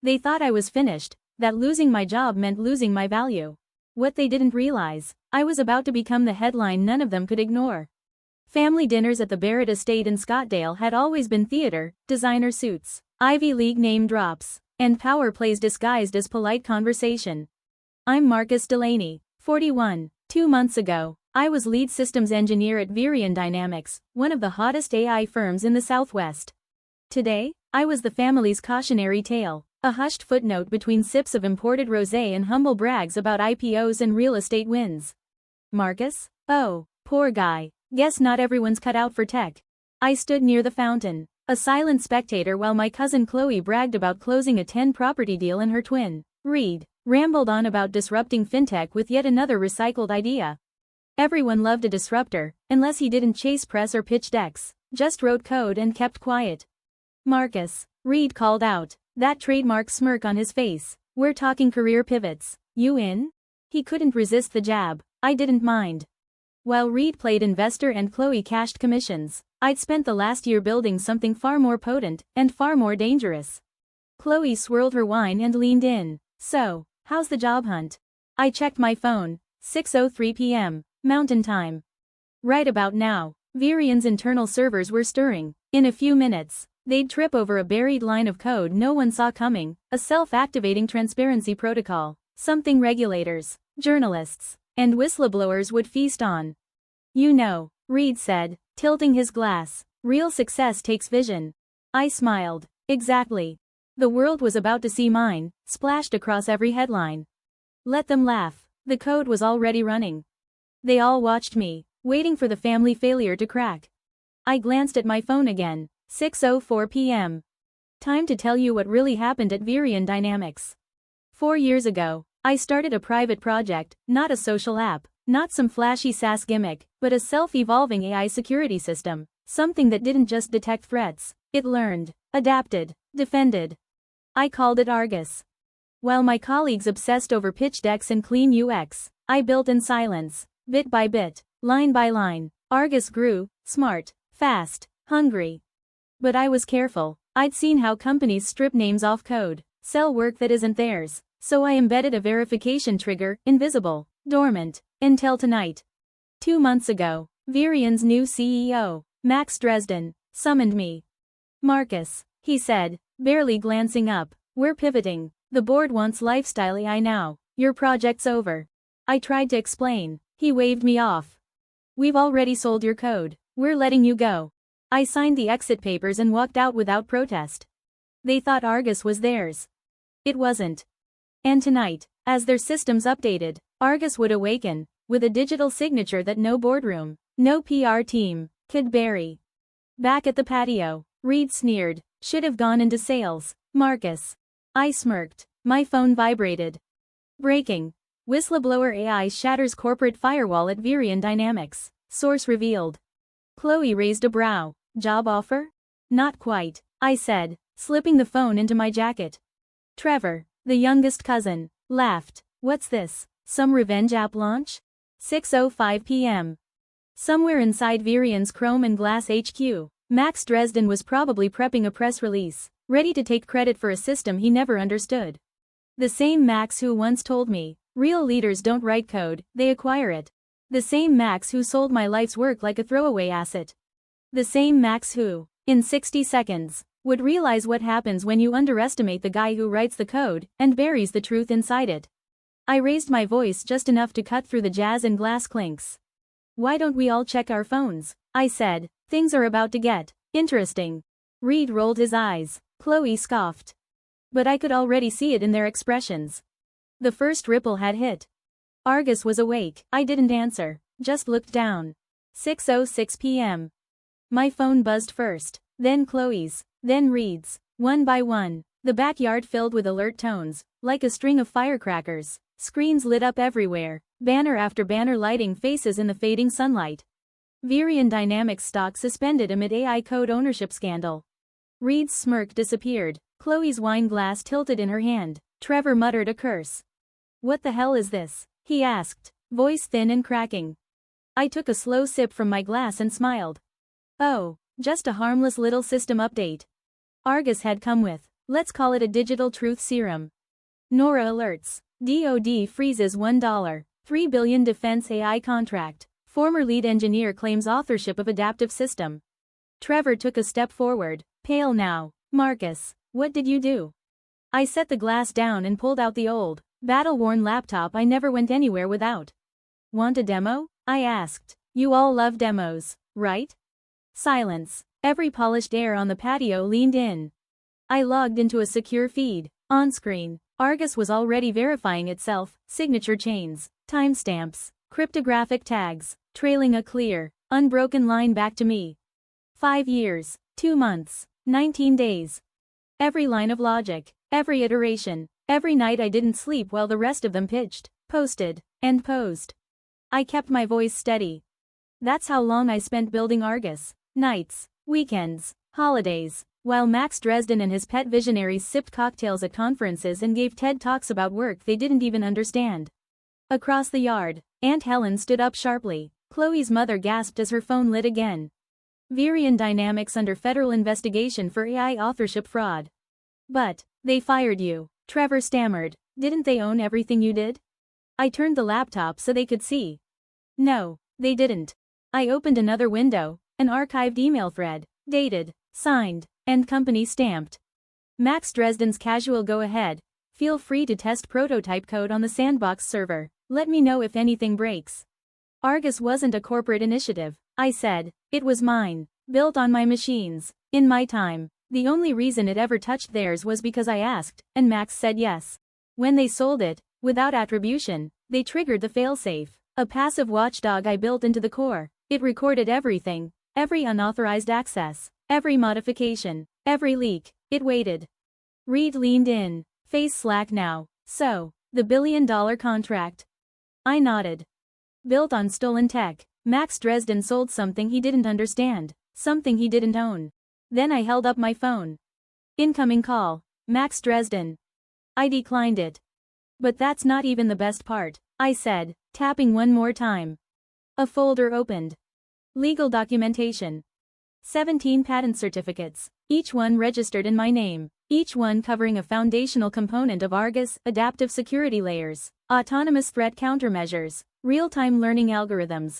They thought I was finished, that losing my job meant losing my value. What they didn't realize, I was about to become the headline none of them could ignore. Family dinners at the Barrett estate in Scottdale had always been theater, designer suits, Ivy League name drops, and power plays disguised as polite conversation. I'm Marcus Delaney, 41. 2 months ago, I was lead systems engineer at Virion Dynamics, one of the hottest AI firms in the Southwest. Today, I was the family's cautionary tale, a hushed footnote between sips of imported rosé and humble brags about IPOs and real estate wins. Marcus? Oh, poor guy. Guess not everyone's cut out for tech. I stood near the fountain, a silent spectator while my cousin Chloe bragged about closing a 10-property deal and her twin, Reed, rambled on about disrupting fintech with yet another recycled idea. Everyone loved a disruptor, unless he didn't chase press or pitch decks, just wrote code and kept quiet. Marcus, Reed called out, that trademark smirk on his face. We're talking career pivots. You in? He couldn't resist the jab. I didn't mind. While Reed played investor and Chloe cashed commissions, I'd spent the last year building something far more potent and far more dangerous. Chloe swirled her wine and leaned in. So, how's the job hunt? I checked my phone. 6:03 p.m. Mountain Time. Right about now, Virion's internal servers were stirring. In a few minutes, they'd trip over a buried line of code no one saw coming, a self-activating transparency protocol, something regulators, journalists, and whistleblowers would feast on. You know, Reed said, tilting his glass, real success takes vision. I smiled. Exactly. The world was about to see mine, splashed across every headline. Let them laugh. The code was already running. They all watched me, waiting for the family failure to crack. I glanced at my phone again. 6:04 p.m. Time to tell you what really happened at Virion Dynamics. 4 years ago, I started a private project, not a social app, not some flashy SaaS gimmick, but a self-evolving AI security system, something that didn't just detect threats, it learned, adapted, defended. I called it Argus. While my colleagues obsessed over pitch decks and clean UX, I built in silence, bit by bit, line by line. Argus grew, smart, fast, hungry. But I was careful. I'd seen how companies strip names off code, sell work that isn't theirs, so I embedded a verification trigger, invisible, dormant, until tonight. 2 months ago, Virion's new CEO, Max Dresden, summoned me. Marcus, he said, barely glancing up, we're pivoting. The board wants lifestyle AI now. Your project's over. I tried to explain. He waved me off. We've already sold your code. We're letting you go. I signed the exit papers and walked out without protest. They thought Argus was theirs. It wasn't. And tonight, as their systems updated, Argus would awaken, with a digital signature that no boardroom, no PR team, could bury. Back at the patio, Reed sneered, should have gone into sales, Marcus. I smirked. My phone vibrated. Breaking. Whistleblower AI shatters corporate firewall at Virion Dynamics. Source revealed. Chloe raised a brow. Job offer? Not quite, I said, slipping the phone into my jacket. Trevor, the youngest cousin, laughed. What's this? Some revenge app launch? 6:05 p.m. Somewhere inside Virion's Chrome and Glass HQ, Max Dresden was probably prepping a press release, ready to take credit for a system he never understood. The same Max who once told me, real leaders don't write code, they acquire it. The same Max who sold my life's work like a throwaway asset. The same Max who, in 60 seconds, would realize what happens when you underestimate the guy who writes the code and buries the truth inside it. I raised my voice just enough to cut through the jazz and glass clinks. Why don't we all check our phones? I said. Things are about to get interesting. Reed rolled his eyes. Chloe scoffed. But I could already see it in their expressions. The first ripple had hit. Argus was awake. I didn't answer, just looked down. 6:06 p.m. My phone buzzed first, then Chloe's, then Reed's, one by one. The backyard filled with alert tones, like a string of firecrackers. Screens lit up everywhere, banner after banner lighting faces in the fading sunlight. Virion Dynamics stock suspended amid AI code ownership scandal. Reed's smirk disappeared. Chloe's wine glass tilted in her hand. Trevor muttered a curse. What the hell is this? He asked, voice thin and cracking. I took a slow sip from my glass and smiled. Oh, just a harmless little system update. Argus had come with Let's call it a digital truth serum. Nora alerts. DoD freezes $1. 3 billion defense AI contract. Former lead engineer claims authorship of adaptive system. Trevor took a step forward, pale now. Marcus, what did you do? I set the glass down and pulled out the old, battle-worn laptop I never went anywhere without. Want a demo? I asked. You all love demos, right? Silence. Every polished air on the patio leaned in. I logged into a secure feed. On screen, Argus was already verifying itself, signature chains, timestamps, cryptographic tags, trailing a clear, unbroken line back to me. 5 years, 2 months, 19 days. Every line of logic, every iteration, every night I didn't sleep while the rest of them pitched, posted, and posed. I kept my voice steady. That's how long I spent building Argus. Nights, weekends, holidays, while Max Dresden and his pet visionaries sipped cocktails at conferences and gave TED Talks about work they didn't even understand. Across the yard, Aunt Helen stood up sharply. Chloe's mother gasped as her phone lit again. Virion Dynamics under federal investigation for AI authorship fraud. But, they fired you, Trevor stammered. Didn't they own everything you did? I turned the laptop so they could see. No, they didn't. I opened another window, an archived email thread, dated, signed, and company stamped. Max Dresden's casual go-ahead. Feel free to test prototype code on the sandbox server. Let me know if anything breaks. Argus wasn't a corporate initiative, I said. It was mine, built on my machines, in my time. The only reason it ever touched theirs was because I asked, and Max said yes. When they sold it, without attribution, they triggered the failsafe, a passive watchdog I built into the core. It recorded everything, every unauthorized access, every modification, every leak. It waited. Reed leaned in, face slack now. So, the billion-dollar contract. I nodded. Built on stolen tech, Max Dresden sold something he didn't understand, something he didn't own. Then I held up my phone. Incoming call, Max Dresden. I declined it. But that's not even the best part, I said, tapping one more time. A folder opened. Legal documentation. 17 patent certificates, each one registered in my name, each one covering a foundational component of Argus, adaptive security layers, autonomous threat countermeasures, real-time learning algorithms.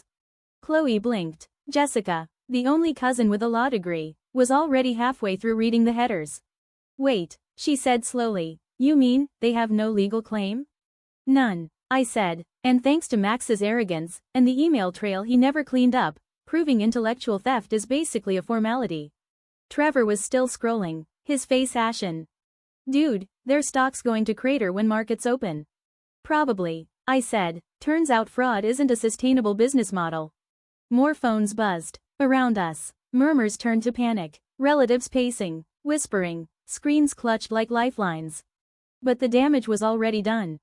Chloe blinked. Jessica, the only cousin with a law degree, was already halfway through reading the headers. Wait, she said slowly, you mean, they have no legal claim? None, I said, and thanks to Max's arrogance, and the email trail he never cleaned up, proving intellectual theft is basically a formality. Trevor was still scrolling, his face ashen. Dude, their stock's going to crater when markets open. Probably, I said. Turns out fraud isn't a sustainable business model. More phones buzzed. Around us, murmurs turned to panic, relatives pacing, whispering, screens clutched like lifelines. But the damage was already done.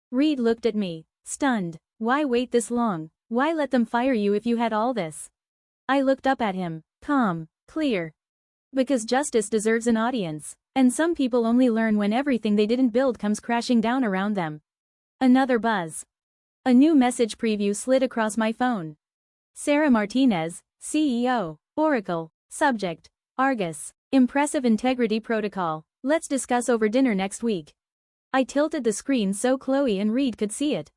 Reed looked at me, stunned. Why wait this long? Why let them fire you if you had all this? I looked up at him, calm, clear. Because justice deserves an audience, and some people only learn when everything they didn't build comes crashing down around them. Another buzz. A new message preview slid across my phone. Sarah Martinez, CEO, Oracle, subject, Argus, impressive integrity protocol, let's discuss over dinner next week. I tilted the screen so Chloe and Reed could see it.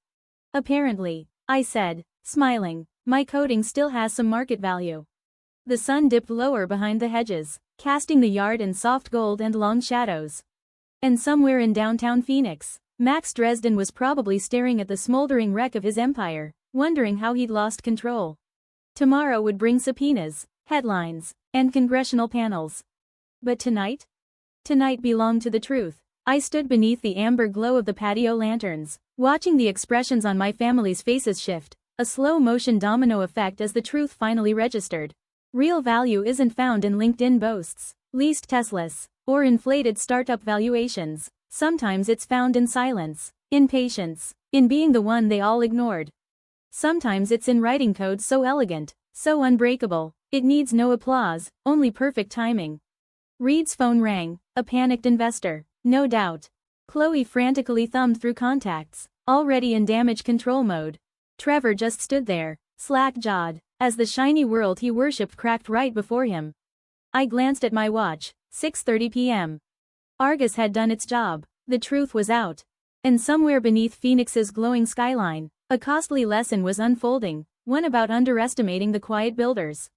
Apparently, I said, smiling, my coding still has some market value. The sun dipped lower behind the hedges, casting the yard in soft gold and long shadows. And somewhere in downtown Phoenix, Max Dresden was probably staring at the smoldering wreck of his empire, wondering how he'd lost control. Tomorrow would bring subpoenas, headlines, and congressional panels. But tonight? Tonight belonged to the truth. I stood beneath the amber glow of the patio lanterns, watching the expressions on my family's faces shift, a slow-motion domino effect as the truth finally registered. Real value isn't found in LinkedIn boasts, leased Teslas, or inflated startup valuations. Sometimes it's found in silence, in patience, in being the one they all ignored. Sometimes it's in writing code so elegant, so unbreakable, it needs no applause, only perfect timing. Reed's phone rang, a panicked investor, no doubt. Chloe frantically thumbed through contacts, already in damage control mode. Trevor just stood there, slack-jawed, as the shiny world he worshipped cracked right before him. I glanced at my watch, 6:30 p.m. Argus had done its job. The truth was out. And somewhere beneath Phoenix's glowing skyline, a costly lesson was unfolding, one about underestimating the quiet builders.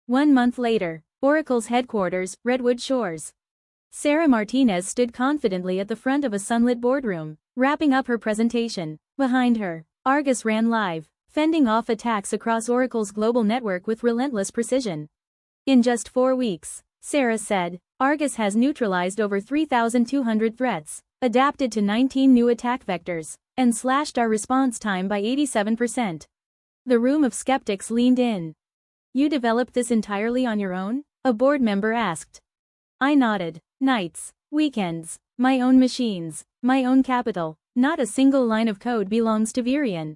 1 month later, Oracle's headquarters, Redwood Shores. Sarah Martinez stood confidently at the front of a sunlit boardroom, wrapping up her presentation. Behind her, Argus ran live, fending off attacks across Oracle's global network with relentless precision. In just 4 weeks, Sarah said, Argus has neutralized over 3,200 threats, adapted to 19 new attack vectors, and slashed our response time by 87%. The room of skeptics leaned in. You developed this entirely on your own? A board member asked. I nodded. Nights, weekends, my own machines, my own capital, not a single line of code belongs to Virion.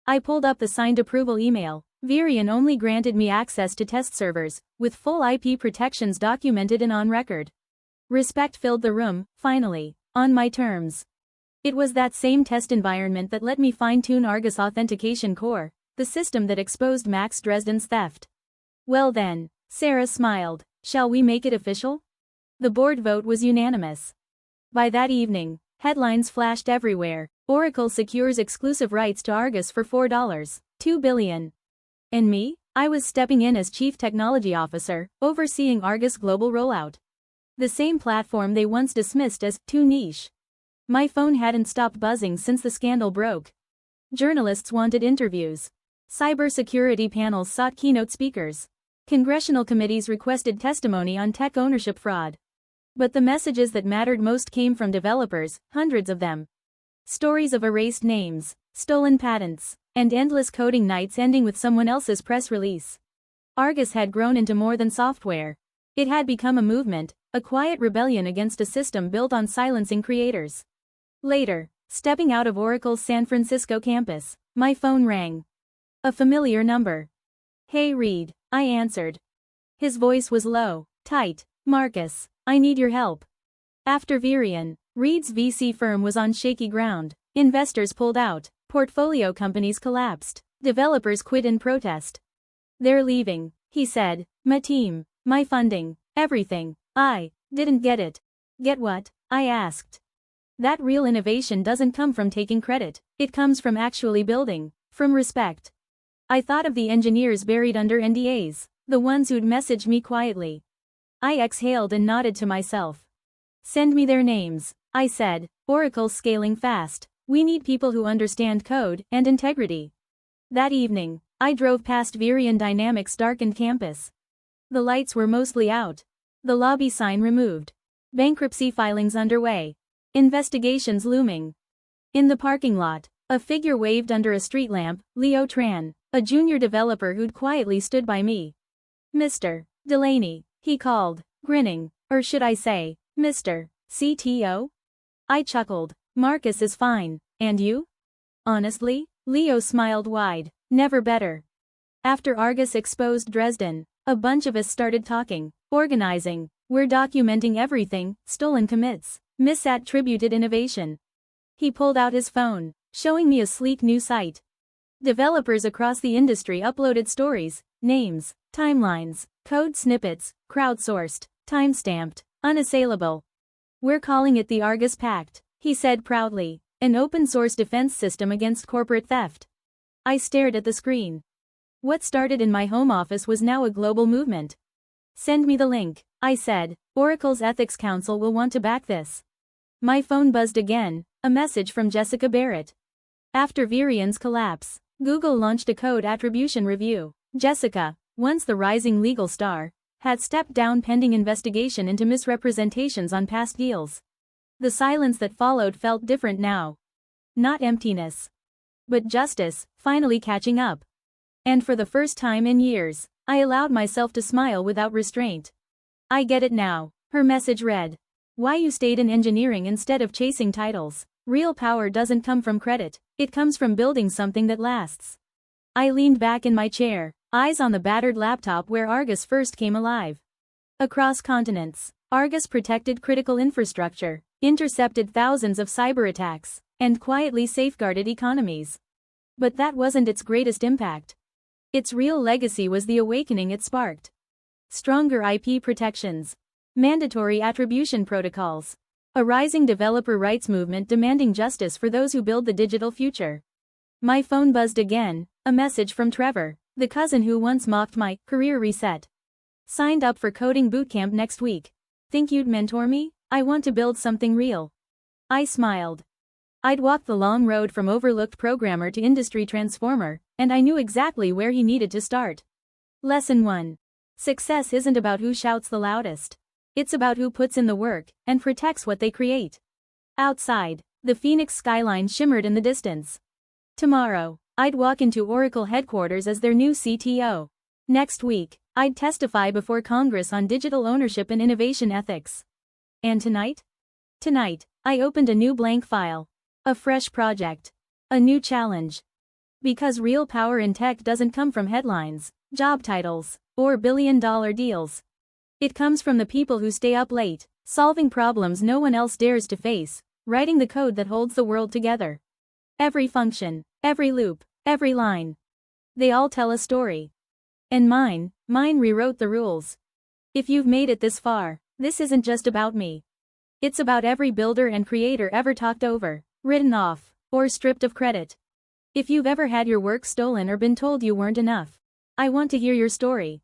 I pulled up the signed approval email. Virion only granted me access to test servers, with full IP protections documented and on record. Respect filled the room, finally, on my terms. It was that same test environment that let me fine-tune Argus Authentication Core, the system that exposed Max Dresden's theft. Well then, Sarah smiled, shall we make it official? The board vote was unanimous. By that evening, headlines flashed everywhere. Oracle secures exclusive rights to Argus for $4.2 billion. And me? I was stepping in as Chief Technology Officer, overseeing Argus' global rollout. The same platform they once dismissed as too niche. My phone hadn't stopped buzzing since the scandal broke. Journalists wanted interviews. Cybersecurity panels sought keynote speakers. Congressional committees requested testimony on tech ownership fraud. But the messages that mattered most came from developers, hundreds of them. Stories of erased names, stolen patents, and endless coding nights ending with someone else's press release. Argus had grown into more than software. It had become a movement, a quiet rebellion against a system built on silencing creators. Later, stepping out of Oracle's San Francisco campus, my phone rang. A familiar number. Hey Reed, I answered. His voice was low, tight. Marcus, I need your help. After Virion, Reed's VC firm was on shaky ground. Investors pulled out, portfolio companies collapsed, developers quit in protest. They're leaving, he said. My team, my funding, everything. I didn't get it. Get what? I asked. That real innovation doesn't come from taking credit, it comes from actually building, from respect. I thought of the engineers buried under NDAs, the ones who'd messaged me quietly. I exhaled and nodded to myself. Send me their names, I said. Oracle's scaling fast. We need people who understand code and integrity. That evening, I drove past Virion Dynamics' darkened campus. The lights were mostly out. The lobby sign removed. Bankruptcy filings underway. Investigations looming. In the parking lot, a figure waved under a street lamp, Leo Tran, a junior developer who'd quietly stood by me. Mr. Delaney, he called, grinning, or should I say, Mr. CTO? I chuckled. Marcus is fine, and you? Honestly? Leo smiled wide. Never better. After Argus exposed Dresden, a bunch of us started talking, organizing. We're documenting everything, stolen commits, misattributed innovation. He pulled out his phone, showing me a sleek new site. Developers across the industry uploaded stories, names, timelines, code snippets, crowdsourced, timestamped, unassailable. We're calling it the Argus Pact, he said proudly, an open-source defense system against corporate theft. I stared at the screen. What started in my home office was now a global movement. Send me the link, I said. Oracle's Ethics Council will want to back this. My phone buzzed again, a message from Jessica Barrett. After Virion's collapse, Google launched a code attribution review. Jessica, once the rising legal star, had stepped down pending investigation into misrepresentations on past deals. The silence that followed felt different now. Not emptiness, but justice, finally catching up. And for the first time in years, I allowed myself to smile without restraint. I get it now, her message read. Why you stayed in engineering instead of chasing titles. Real power doesn't come from credit, it comes from building something that lasts. I leaned back in my chair, eyes on the battered laptop where Argus first came alive. Across continents, Argus protected critical infrastructure, intercepted thousands of cyber attacks, and quietly safeguarded economies. But that wasn't its greatest impact. Its real legacy was the awakening it sparked. Stronger IP protections. Mandatory attribution protocols. A rising developer rights movement demanding justice for those who build the digital future. My phone buzzed again, a message from Trevor, the cousin who once mocked my career reset. Signed up for coding bootcamp next week. Think you'd mentor me? I want to build something real. I smiled. I'd walked the long road from overlooked programmer to industry transformer, and I knew exactly where he needed to start. Lesson 1. Success isn't about who shouts the loudest. It's about who puts in the work and protects what they create. Outside, the Phoenix skyline shimmered in the distance. Tomorrow, I'd walk into Oracle headquarters as their new CTO. Next week, I'd testify before Congress on digital ownership and innovation ethics. And tonight? Tonight, I opened a new blank file. A fresh project. A new challenge. Because real power in tech doesn't come from headlines, job titles, or billion-dollar deals. It comes from the people who stay up late, solving problems no one else dares to face, writing the code that holds the world together. Every function, every loop, every line. They all tell a story. And mine rewrote the rules. If you've made it this far, this isn't just about me. It's about every builder and creator ever talked over, written off, or stripped of credit. If you've ever had your work stolen or been told you weren't enough, I want to hear your story.